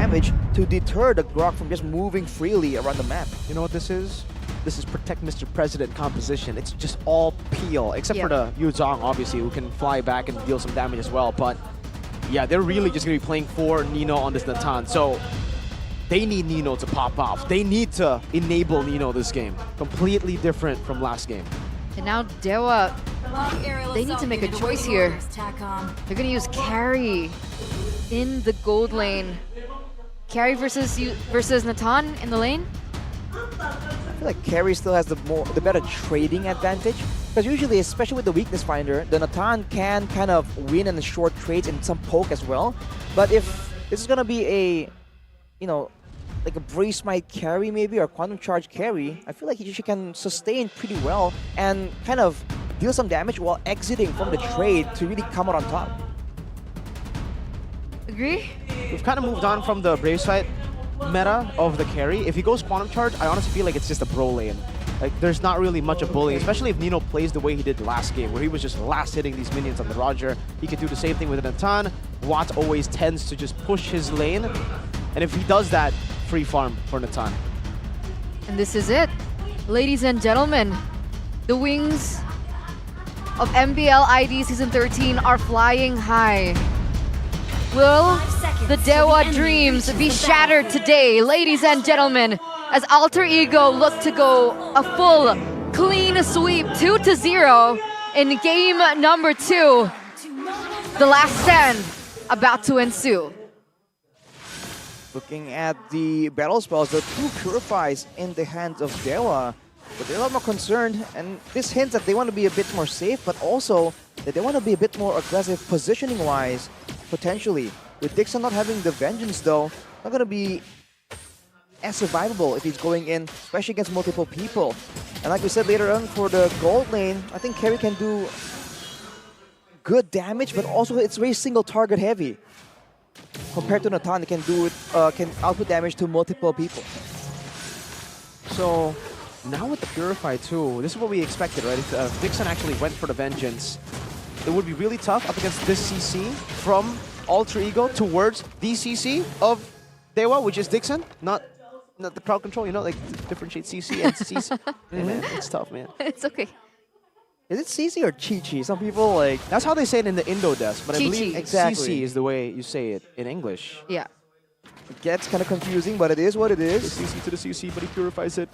damage to deter the Grok from just moving freely around the map. You know what this is? This is Protect Mr. President composition. It's just all peel, except for the Yu Zhang, obviously, who can fly back and deal some damage as well. But yeah, they're really just going to be playing for Nino on this Natan. So they need Nino to pop off. They need to enable Nino this game. Completely different from last game. And now DEWA, they need to make a choice here. They're going to use Carry in the gold lane. Carry versus Natan in the lane? I feel like Carry still has the better trading advantage, because usually, especially with the weakness finder, the Natan can kind of win in the short trades and some poke as well. But if this is gonna be a, you know, like a Brave Smite carry maybe, or Quantum Charge carry, I feel like she can sustain pretty well and kind of deal some damage while exiting from the trade to really come out on top. Agree? We've kind of moved on from the Brave Smite meta of the carry. If he goes Quantum Charge, I honestly feel like it's just a bro lane. Like, there's not really much of bullying, especially if Nino plays the way he did last game, where he was just last hitting these minions on the Roger. He can do the same thing with Natan. Watt always tends to just push his lane, and if he does that, free farm for Natan. And this is it. Ladies and gentlemen, the wings of MPL ID Season 13 are flying high. Will the DEWA dreams be shattered today, ladies and gentlemen, as Alter Ego look to go a full clean sweep 2-0 in game number 2. The last stand about to ensue. Looking at the battle spells, the 2 Purifies in the hands of DEWA, but they're a lot more concerned, and this hints that they want to be a bit more safe, but also that they want to be a bit more aggressive positioning-wise, potentially. With Dixon not having the Vengeance though, not going to be as survivable if he's going in, especially against multiple people. And like we said later on, for the gold lane, I think Carry can do good damage, but also it's very single target heavy. Compared to Natan, it can do it, can output damage to multiple people. So now with the Purify too, this is what we expected, right? If Dixon actually went for the Vengeance, it would be really tough up against this CC from Alter Ego towards the CC of DEWA, which is Dixon, not the crowd control, you know, like differentiate CC and CC. Hey, man, it's tough, man. It's okay. Is it CC or Chi-Chi? Some people like... That's how they say it in the Indo desk, but I believe exactly. CC is the way you say it in English. Yeah. It gets kind of confusing, but it is what it is. The CC to the CC, but he purifies it.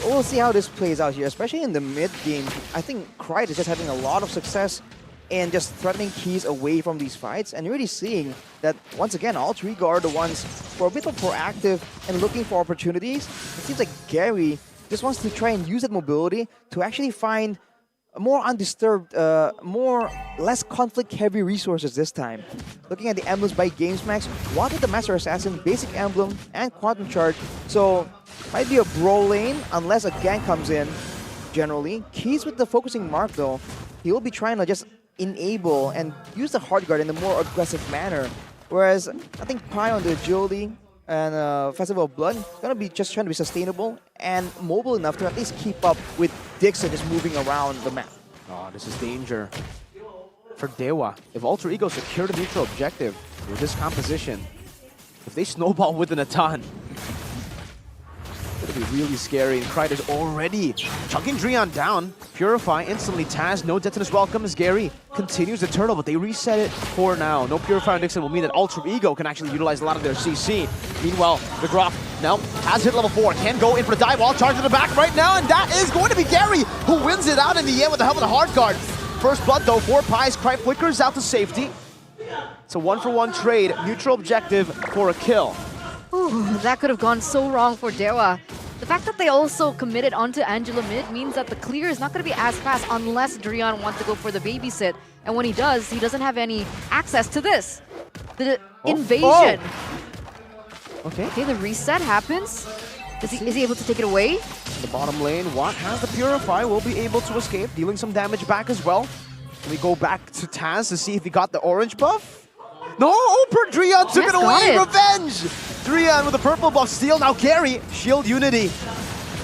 We'll see how this plays out here, especially in the mid game. I think Krite is just having a lot of success in just threatening keys away from these fights, and you're really seeing that once again, Alter Ego are the ones who are a bit more proactive and looking for opportunities. It seems like Gary just wants to try and use that mobility to actually find more undisturbed, less conflict-heavy resources this time. Looking at the emblems by GamesMax, Watt with the Master Assassin, Basic Emblem, and Quantum Charge. So, might be a bro lane unless a gank comes in, generally. Keys with the Focusing Mark, though, he will be trying to just enable and use the Hard Guard in a more aggressive manner. Whereas, I think Pi on the Agility and Festival of Blood is going to be just trying to be sustainable and mobile enough to at least keep up with Dixon just moving around the map. Oh, this is danger for DEWA. If Alter Ego secure the neutral objective with this composition, if they snowball with the Natan, it'll be really scary. And Krite is already chucking Drian down. Purify instantly. Taz, no Detonus welcome as Gary continues the turtle, but they reset it for now. No Purify on Dixon will mean that Alter Ego can actually utilize a lot of their CC. Meanwhile, the Grok now has hit level 4. Can go in for the dive wall, charge in the back right now, and that is going to be Gary who wins it out in the end with the help of the Hard Guard. First blood though, 4 Pies. Krite flickers out to safety. It's a 1-for-1 trade. Neutral objective for a kill. Ooh, that could have gone so wrong for DEWA. The fact that they also committed onto Angela mid means that the clear is not going to be as fast unless Drian wants to go for the babysit. And when he does, he doesn't have any access to this. The invasion. Okay. Okay, the reset happens. Is he able to take it away? The bottom lane, Watt has the Purify, will be able to escape, dealing some damage back as well. We go back to Taz to see if he got the orange buff. No, Drian took it away, revenge! Drian with the purple buff, steal, now Gary, shield unity.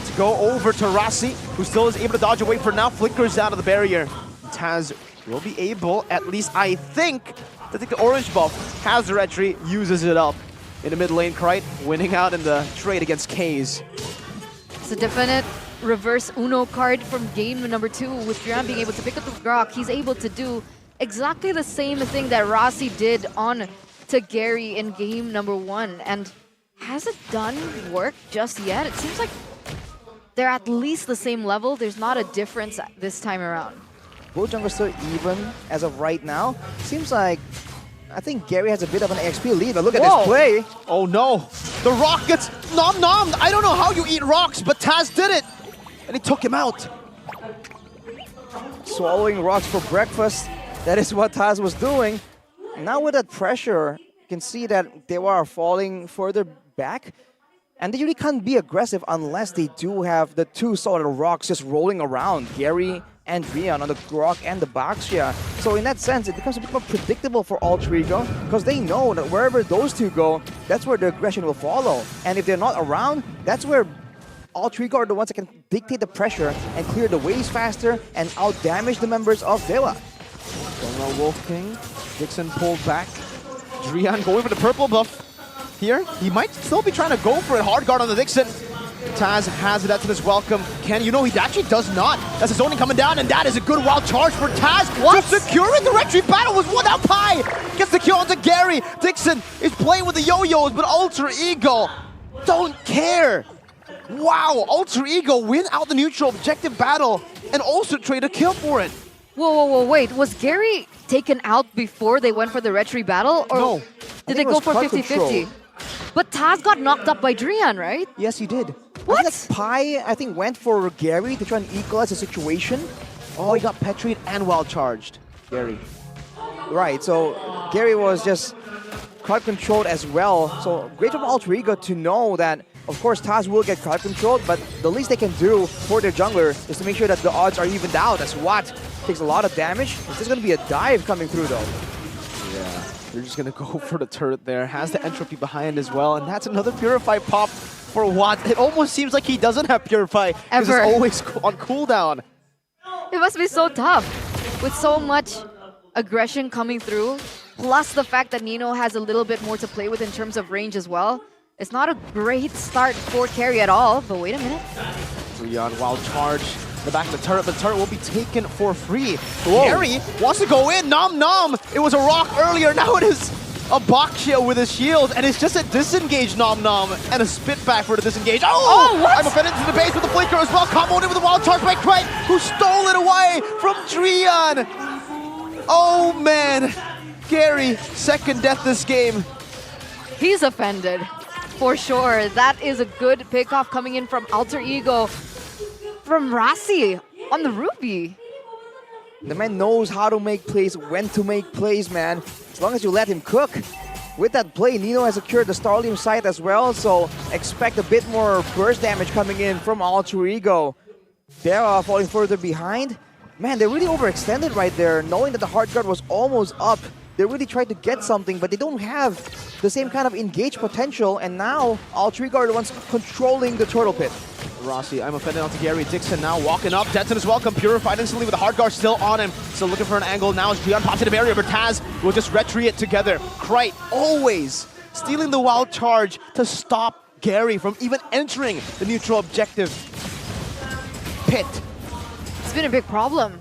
To go over to Rasi, who still is able to dodge away for now, flickers out of the barrier. Taz will be able, at least I think, to take the orange buff, has the retreat, uses it up. In the mid lane, Krite winning out in the trade against Kaze. It's a definite reverse Uno card from game number 2 with Drian being able to pick up the Grok. He's able to do exactly the same thing that Rossi did on to Gary in game number 1. And has it done work just yet? It seems like they're at least the same level. There's not a difference this time around. Both junglers still even as of right now. Seems like I think Gary has a bit of an XP lead, but look at this play. Oh no, the rock gets nom-nommed. I don't know how you eat rocks, but Taz did it. And he took him out. Swallowing rocks for breakfast. That is what Taz was doing. Now with that pressure, you can see that they are falling further back. And they really can't be aggressive unless they do have the two solid rocks just rolling around. Gary and Rian on the Grok and the Baxia. So in that sense, it becomes a bit more predictable for Alter Ego because they know that wherever those two go, that's where the aggression will follow. And if they're not around, that's where Alter Ego are the ones that can dictate the pressure and clear the waves faster and out-damage the members of DEWA. Going on Wolf King. Dixon pulled back. Drian going for the purple buff. Here, he might still be trying to go for it. Hard guard on the Dixon. Taz has it, that's in his welcome. Ken, you know, he actually does not. That's his zoning coming down, and that is a good wild charge for Taz. What? To secure it, the retreat battle was won out pie. Gets the kill onto Gary. Dixon is playing with the yo-yos, but Alter Ego don't care. Wow, Alter Ego win out the neutral objective battle and also trade a kill for it. Whoa, wait. Was Gary taken out before they went for the retreat battle? Or No. did they go for 50-50? But Taz got knocked up by Drian, right? Yes, he did. What? I think that Pai, I think, went for Gary to try and equalize the situation. Oh, he got petried and wild charged. Gary. Right, so Gary was just crowd controlled as well. So great from Alter Ego to know that, of course, Taz will get crowd controlled, but the least they can do for their jungler is to make sure that the odds are evened out, as Watt takes a lot of damage. It's just going to be a dive coming through, though. Yeah, they're just going to go for the turret there. Has the entropy behind as well, and that's another Purify pop for Watt. It almost seems like he doesn't have Purify because it's always on cooldown. It must be so tough with so much aggression coming through, plus the fact that Nino has a little bit more to play with in terms of range as well. It's not a great start for carry at all, but wait a minute. Rian, wild charge. The back of the turret, but the turret will be taken for free. Gary wants to go in, nom. It was a rock earlier, now it is a Baxia with his shield, and it's just a disengage nom and a spit back for the disengage. Oh, what? I'm offended to the base with the flicker as well. Comboed in with a wild charge by Krite, who stole it away from Drian. Oh man, Gary, second death this game. He's offended, for sure. That is a good pickoff coming in from Alter Ego. From Rossi on the Ruby. The man knows how to make plays, when to make plays, man. As long as you let him cook. With that play, Nino has secured the Starlium site as well, so expect a bit more burst damage coming in from Alter Ego. They're falling further behind. Man, they really overextended right there, knowing that the hard guard was almost up. They really tried to get something, but they don't have the same kind of engage potential, and now Alter Ego are the ones controlling the turtle pit. Rossi, I'm offended onto Gary. Dixon now walking up. Denton is welcome. Purified instantly with the hard guard still on him. Still looking for an angle. Now as Drian pops in the barrier, but Taz will just retreat it together. Krite always stealing the wild charge to stop Gary from even entering the neutral objective pit. It's been a big problem.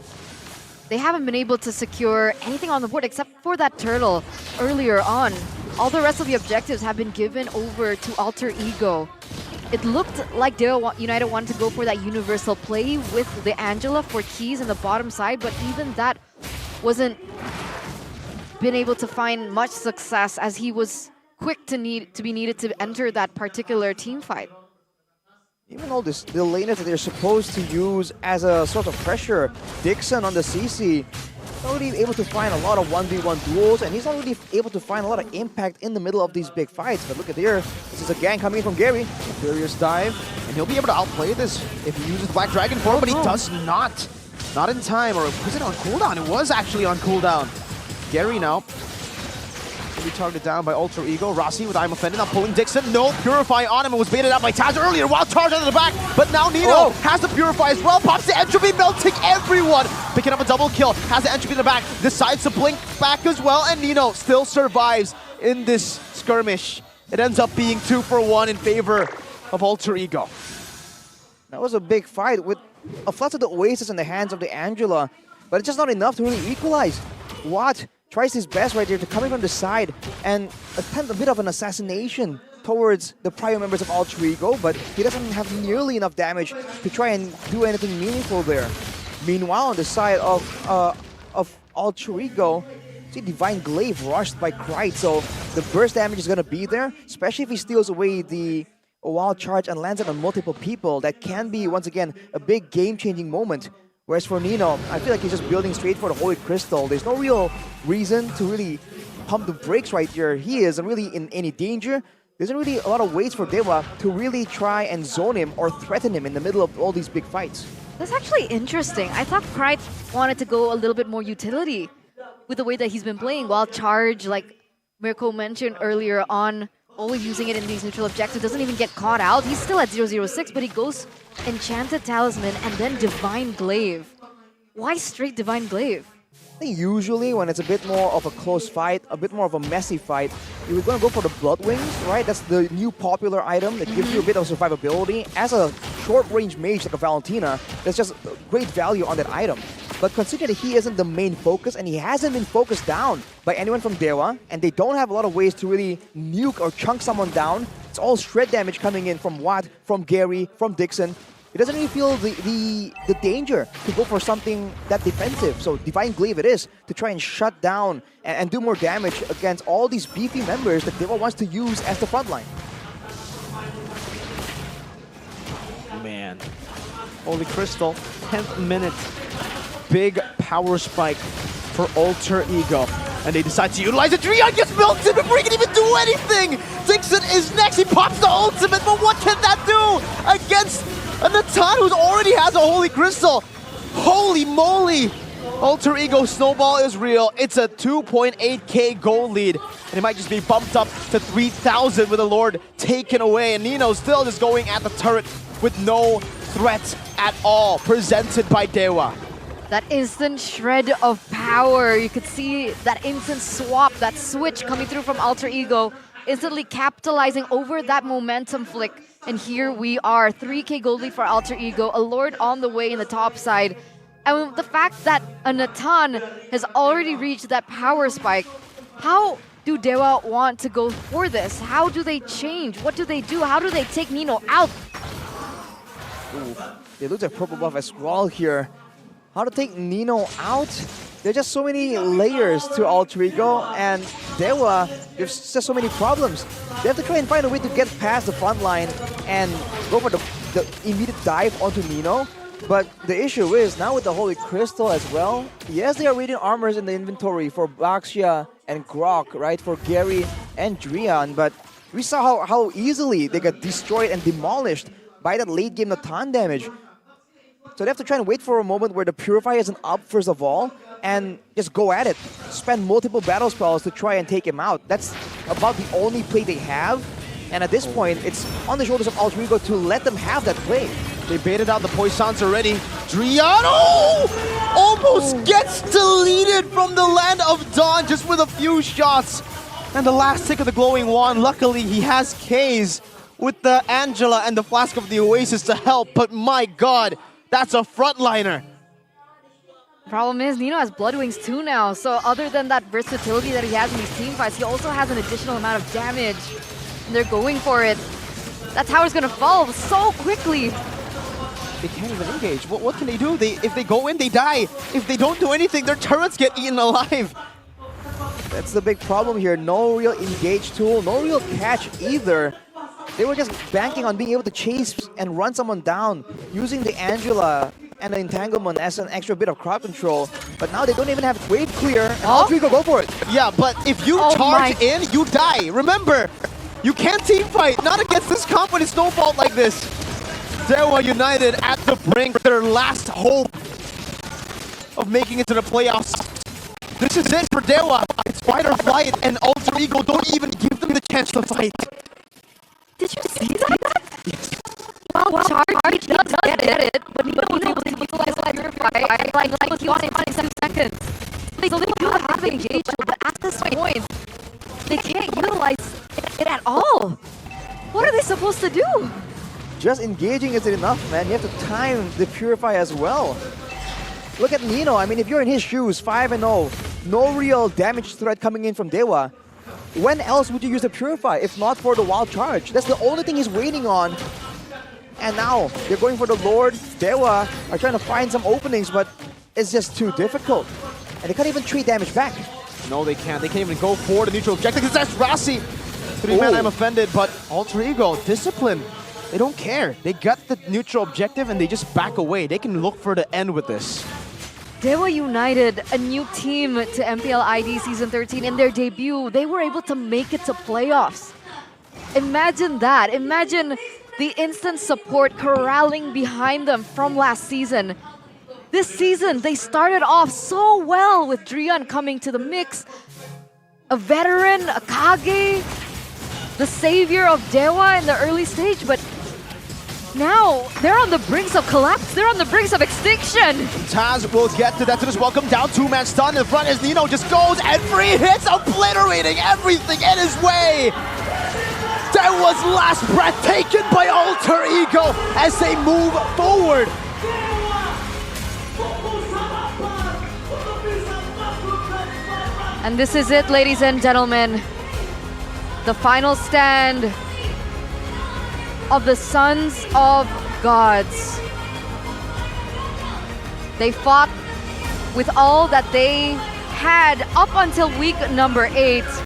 They haven't been able to secure anything on the board except for that turtle earlier on. All the rest of the objectives have been given over to Alter Ego. It looked like DEWA United wanted to go for that universal play with the Angela for keys in the bottom side, but even that wasn't been able to find much success as he was quick to be needed to enter that particular team fight. Even though the laners that they're supposed to use as a sort of pressure, Dixon on the CC, not really able to find a lot of 1v1 duels, and he's not really able to find a lot of impact in the middle of these big fights. But look at here, this is a gang coming in from Gary. Furious dive, and he'll be able to outplay this if he uses Black Dragon form, but he does not. Not in time, or was it on cooldown? It was actually on cooldown. Gary now be targeted down by Alter Ego. Rossi with I'm Offended, now pulling Dixon. No, Purify on him, and was baited out by Taz earlier. Wild charge out of the back, but now Nino has the Purify as well. Pops the Entropy, melting everyone. Picking up a double kill, has the Entropy in the back, decides to blink back as well, and Nino still survives in this skirmish. It ends up being 2 for 1 in favor of Alter Ego. That was a big fight with a flush of the Oasis in the hands of the Angela, but it's just not enough to really equalize. Watt tries his best right there to come in from the side and attempt a bit of an assassination towards the prior members of Alter Ego, but he doesn't have nearly enough damage to try and do anything meaningful there. Meanwhile, on the side of Alter Ego, see Divine Glaive rushed by Krite, so the burst damage is going to be there, especially if he steals away the wild charge and lands it on multiple people. That can be, once again, a big game-changing moment. Whereas for Nino, I feel like he's just building straight for the Holy Crystal. There's no real reason to really pump the brakes right here. He isn't really in any danger. There's not really a lot of ways for DEWA to really try and zone him or threaten him in the middle of all these big fights. That's actually interesting. I thought Krite wanted to go a little bit more utility with the way that he's been playing. While Charge, like Mirko mentioned earlier on, only using it in these neutral objectives, doesn't even get caught out. He's still at 006, but he goes Enchanted Talisman and then Divine Glaive. Why straight Divine Glaive? I think usually when it's a bit more of a close fight, a bit more of a messy fight, you were going to go for the Blood Wings, right? That's the new popular item that gives you a bit of survivability. As a short-range mage like a Valentina, there's just great value on that item. But consider that he isn't the main focus, and he hasn't been focused down by anyone from DEWA, and they don't have a lot of ways to really nuke or chunk someone down. It's all shred damage coming in from Watt, from Gary, from Dixon. He doesn't really feel the danger to go for something that defensive. So Divine Glaive it is to try and shut down and do more damage against all these beefy members that DEWA wants to use as the front line. Man. Holy Crystal, 10th minute. Big power spike for Alter Ego. And they decide to utilize it. Drian gets melted before he can even do anything! Dixon is next, he pops the ultimate, but what can that do against a Natan who already has a Holy Crystal? Holy moly! Alter Ego snowball is real. It's a 2.8k goal lead. And it might just be bumped up to 3,000 with the Lord taken away. And Nino still just going at the turret with no threat at all. Presented by DEWA. That instant shred of power. You could see that instant swap, that switch coming through from Alter Ego, instantly capitalizing over that momentum flick. And here we are, 3k gold lead for Alter Ego, a Lord on the way in the top side. And the fact that a Natan has already reached that power spike, how do DEWA want to go for this? How do they change? What do they do? How do they take Nino out? Ooh, they lose their purple buff as well here. How to take Nino out? There are just so many layers to Alter Ego, and DEWA, there's just so many problems. They have to try and find a way to get past the front line and go for the immediate dive onto Nino. But the issue is, now with the Holy Crystal as well, yes, they are Radiant Armors in the inventory for Baxia and Grok, right? For Gary and Drian, but we saw how easily they got destroyed and demolished by that late game Natan damage. So they have to try and wait for a moment where the Purify isn't up first of all, and just go at it. Spend multiple battle spells to try and take him out. That's about the only play they have. And at this point, it's on the shoulders of Alter Ego to let them have that play. They baited out the Poissons already. Driano almost gets deleted from the Land of Dawn just with a few shots. And the last tick of the Glowing Wand, luckily he has K's with the Angela and the Flask of the Oasis to help. But my god, that's a frontliner. Problem is, Nino has Blood Wings too now, so other than that versatility that he has in these team fights, he also has an additional amount of damage. And they're going for it. That tower's gonna fall so quickly. They can't even engage. What can they do? If they go in, they die. If they don't do anything, their turrets get eaten alive. That's the big problem here. No real engage tool, no real catch either. They were just banking on being able to chase and run someone down using the Angela and the Entanglement as an extra bit of crowd control. But now they don't even have wave clear, and Alter Ego go for it. Yeah, but if you charge in, you die. Remember, you can't team fight, not against this comp when it's snowballed like this. DEWA United at the brink, their last hope of making it to the playoffs. This is it for DEWA. It's fight or flight, and Alter Alter Ego don't even give them the chance to fight. Did you see that? Well, Charge does get it, but he was able to utilize that Purify like he wanted 7 seconds. So they do have engaged, but at this point, they can't utilize it at all. What are they supposed to do? Just engaging isn't enough, man. You have to time the Purify as well. Look at Nino. I mean, if you're in his shoes, 5-0, no real damage threat coming in from DEWA. When else would you use the Purify if not for the Wild Charge? That's the only thing he's waiting on. And now, they're going for the Lord. DEWA are trying to find some openings, but it's just too difficult. And they can't even trade damage back. No, they can't. They can't even go for the neutral objective because that's Rasi. 3-man, I'm offended, but Alter Ego, discipline. They don't care. They got the neutral objective and they just back away. They can look for the end with this. DEWA United, a new team to MPL ID Season 13 in their debut. They were able to make it to playoffs. Imagine that. Imagine the instant support corralling behind them from last season. This season, they started off so well with Drian coming to the mix. A veteran, a Kage, the savior of DEWA in the early stage, but now they're on the brinks of collapse. They're on the brinks of extinction. Taz will get to Detonus. Welcome down, 2-man stun in front as Nino just goes and 3 hits, obliterating everything in his way. That was last breath taken by Alter Ego as they move forward. And this is it, ladies and gentlemen. The final stand of the Sons of Gods. They fought with all that they had up until week number 8.